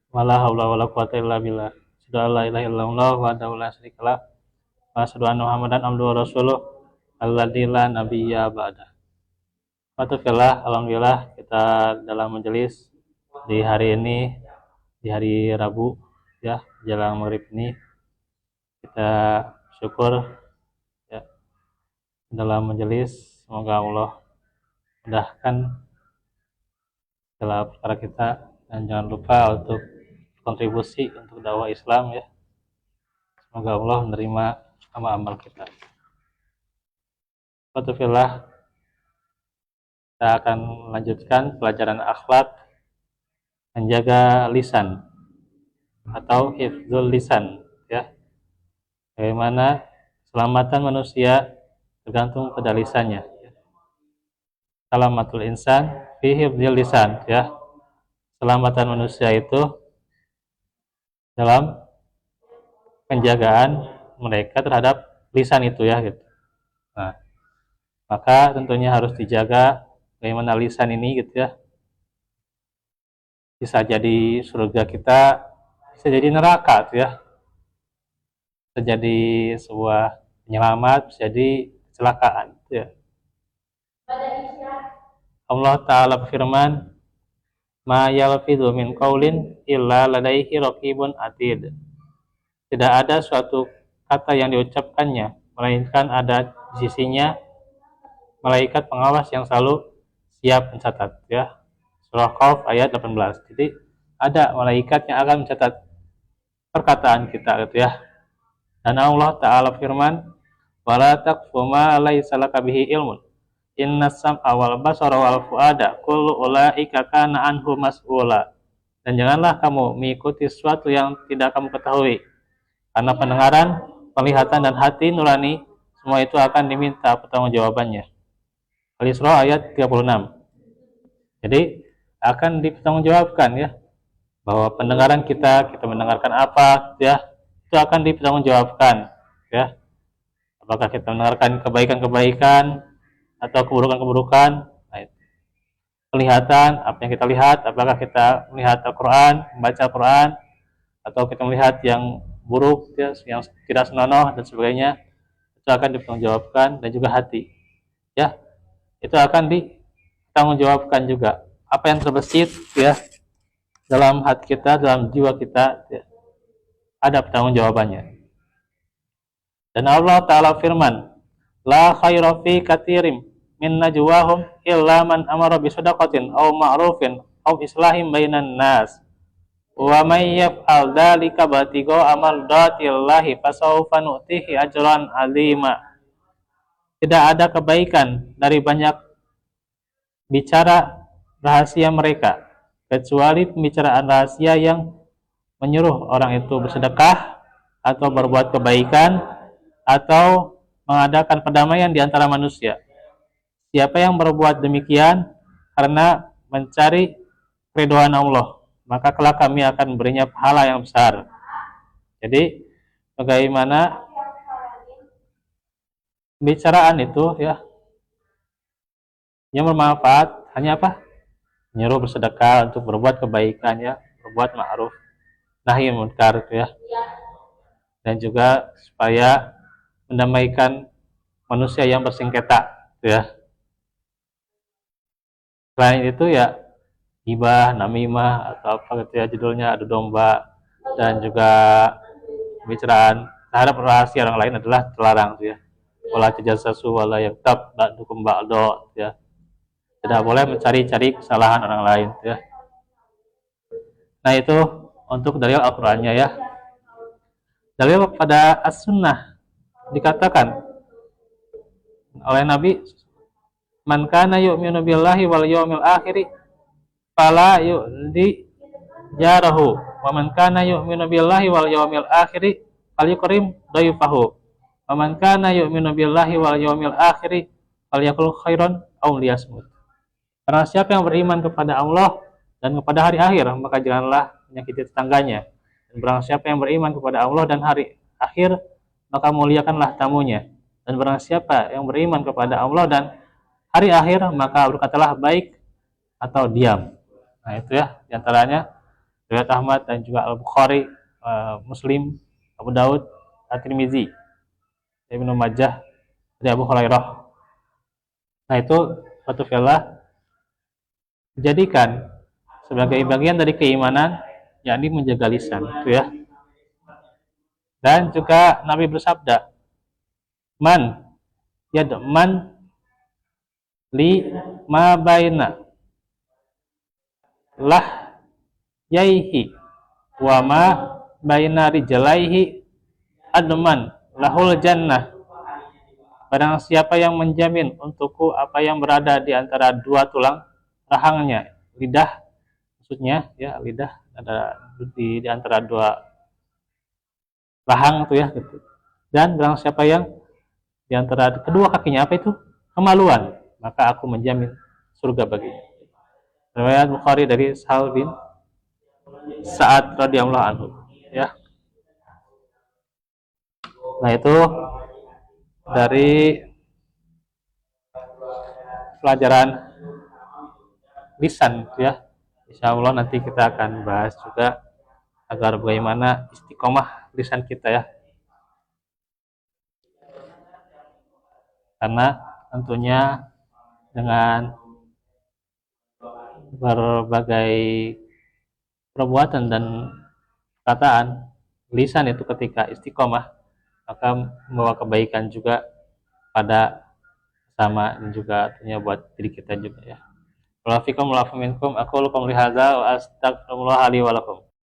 Wala haula wala quwata illa billah. Asyhadu an la ilaha illallah wahdahu la syarikalah wa asyhadu anna Muhammadan abduhu wa rasuluh alladzi la nabiyya ba'da. Alhamdulillah kita dalam majelis di hari ini, di hari Rabu ya, jelang maghrib ini kita syukur ya dalam majelis, semoga Allah mudahkan segala perkara kita dan jangan lupa untuk kontribusi untuk dakwah Islam ya. Semoga Allah menerima amal-amal kita. Alhamdulillah kita akan melanjutkan pelajaran akhlak menjaga lisan atau hifdzul lisan ya. Bagaimana keselamatan manusia tergantung pada lisannya. Salamatul insan fi hifdzil lisan ya. Keselamatan manusia itu dalam penjagaan mereka terhadap lisan itu ya gitu. Nah, maka tentunya harus dijaga bagaimana lisan ini gitu ya. Bisa jadi surga kita, bisa jadi neraka gitu ya. Bisa jadi sebuah penyelamat, bisa jadi kecelakaan gitu ya. Allah Ta'ala berfirman, ma yalfidhu min qaulin illa ladaihi raqibun atid. Tidak ada suatu kata yang diucapkannya melainkan ada di sisinya malaikat pengawas yang selalu siap mencatat ya. Surah Qaf ayat 18. Jadi ada malaikat yang akan mencatat perkataan kita gitu ya. Dan Allah Ta'ala firman, wala taqfu ma laysa laka bihi ilmun. Innas sam'a wal basara wal fuada kullu ulaika kana anhu mas'ula. Dan janganlah kamu mengikuti sesuatu yang tidak kamu ketahui. Karena pendengaran, penglihatan dan hati nurani semua itu akan diminta pertanggungjawabannya. Al-Isra ayat 36. Jadi akan dipertanggungjawabkan ya, bahwa pendengaran kita mendengarkan apa ya, itu akan dipertanggungjawabkan ya. Apakah kita mendengarkan kebaikan-kebaikan atau keburukan-keburukan. Nah, penglihatan, apa yang kita lihat, apakah kita melihat Al-Quran, membaca Al-Quran, atau kita melihat yang buruk ya, yang tidak senonoh dan sebagainya, itu akan dipertanggungjawabkan. Dan juga hati ya, itu akan dipertanggungjawabkan juga. Apa yang terbesit ya dalam hati kita, dalam jiwa kita ya, ada pertanggungjawabannya. Dan Allah Ta'ala firman, la khaira fi katsirin min najwahum illa man amara bi shadaqatin aw ma'rufin aw islahin bainan nas. Wa may yaf'al dzalika batigha amaldatillahi fasawfa nu'tihi ajran 'azima. Tidak ada kebaikan dari banyak bicara rahasia mereka kecuali pembicaraan rahasia yang menyuruh orang itu bersedekah atau berbuat kebaikan atau mengadakan perdamaian di antara manusia. Siapa yang berbuat demikian karena mencari keridhaan Allah, maka kelak kami akan memberinya pahala yang besar. Jadi bagaimana pembicaraan itu ya yang bermanfaat hanya apa? Menyuruh bersedekah, untuk berbuat kebaikan ya, berbuat ma'ruf, nahi munkar ya. Dan juga supaya mendamaikan manusia yang bersengketa ya. Selain itu ya ghibah, namimah atau apa gitu ya judulnya, adu domba, dan juga pembicaraan terhadap rahasia orang lain adalah terlarang ya. Wala tajassasu wala yaktab ba'dukum ba'do ya. Tidak boleh mencari-cari kesalahan orang lain ya. Nah itu untuk dalil Al-Qur'annya ya. Dalil pada As-Sunnah dikatakan oleh Nabi, man kana yu'minu billahi wal yawmil akhir fala yu'di jarahu wa man kana yu'minu billahi wal yawmil akhir falyukrim dayfahu wa man kana yu'minu billahi wal yawmil akhir falyakul khairan aw liyasmut. Karena siapa yang beriman kepada Allah dan kepada hari akhir, maka janganlah menyakiti tetangganya. Dan barang siapa yang beriman kepada Allah dan hari akhir, maka muliakanlah tamunya. Dan barang siapa yang beriman kepada Allah dan hari akhir, maka berkatalah baik atau diam. Nah itu ya diantaranya riwayat Ahmad dan juga Al-Bukhari, Muslim, Abu Daud, At-Tirmizi, Ibnu Majah dari Abu Hurairah. Nah itu suatu fi'lah dijadikan sebagai bagian dari keimanan, yakni menjaga lisan, itu ya. Dan juga Nabi bersabda, man yadman li ma baina lah yaihi wa ma baina rijlaihi adman lahul jannah. Barang siapa yang menjamin untukku apa yang berada di antara dua tulang rahangnya, lidah maksudnya ya, lidah ada di antara dua rahang itu ya gitu. Dan barang siapa yang di antara kedua kakinya apa itu? Kemaluan, maka aku menjamin surga baginya. Riwayat Bukhari dari Sahal bin Sa'ad radhiyallahu anhu ya. Nah itu dari pelajaran lisan ya. Insya Allah nanti kita akan bahas juga agar bagaimana istiqomah lisan kita ya. Karena tentunya dengan berbagai perbuatan dan perkataan lisan itu ketika istiqomah maka membawa kebaikan juga pada sama dan juga tentunya buat diri kita juga ya. Walafikum walafuminkum aku lakum lihadza wa astagfirullah li wa lakum.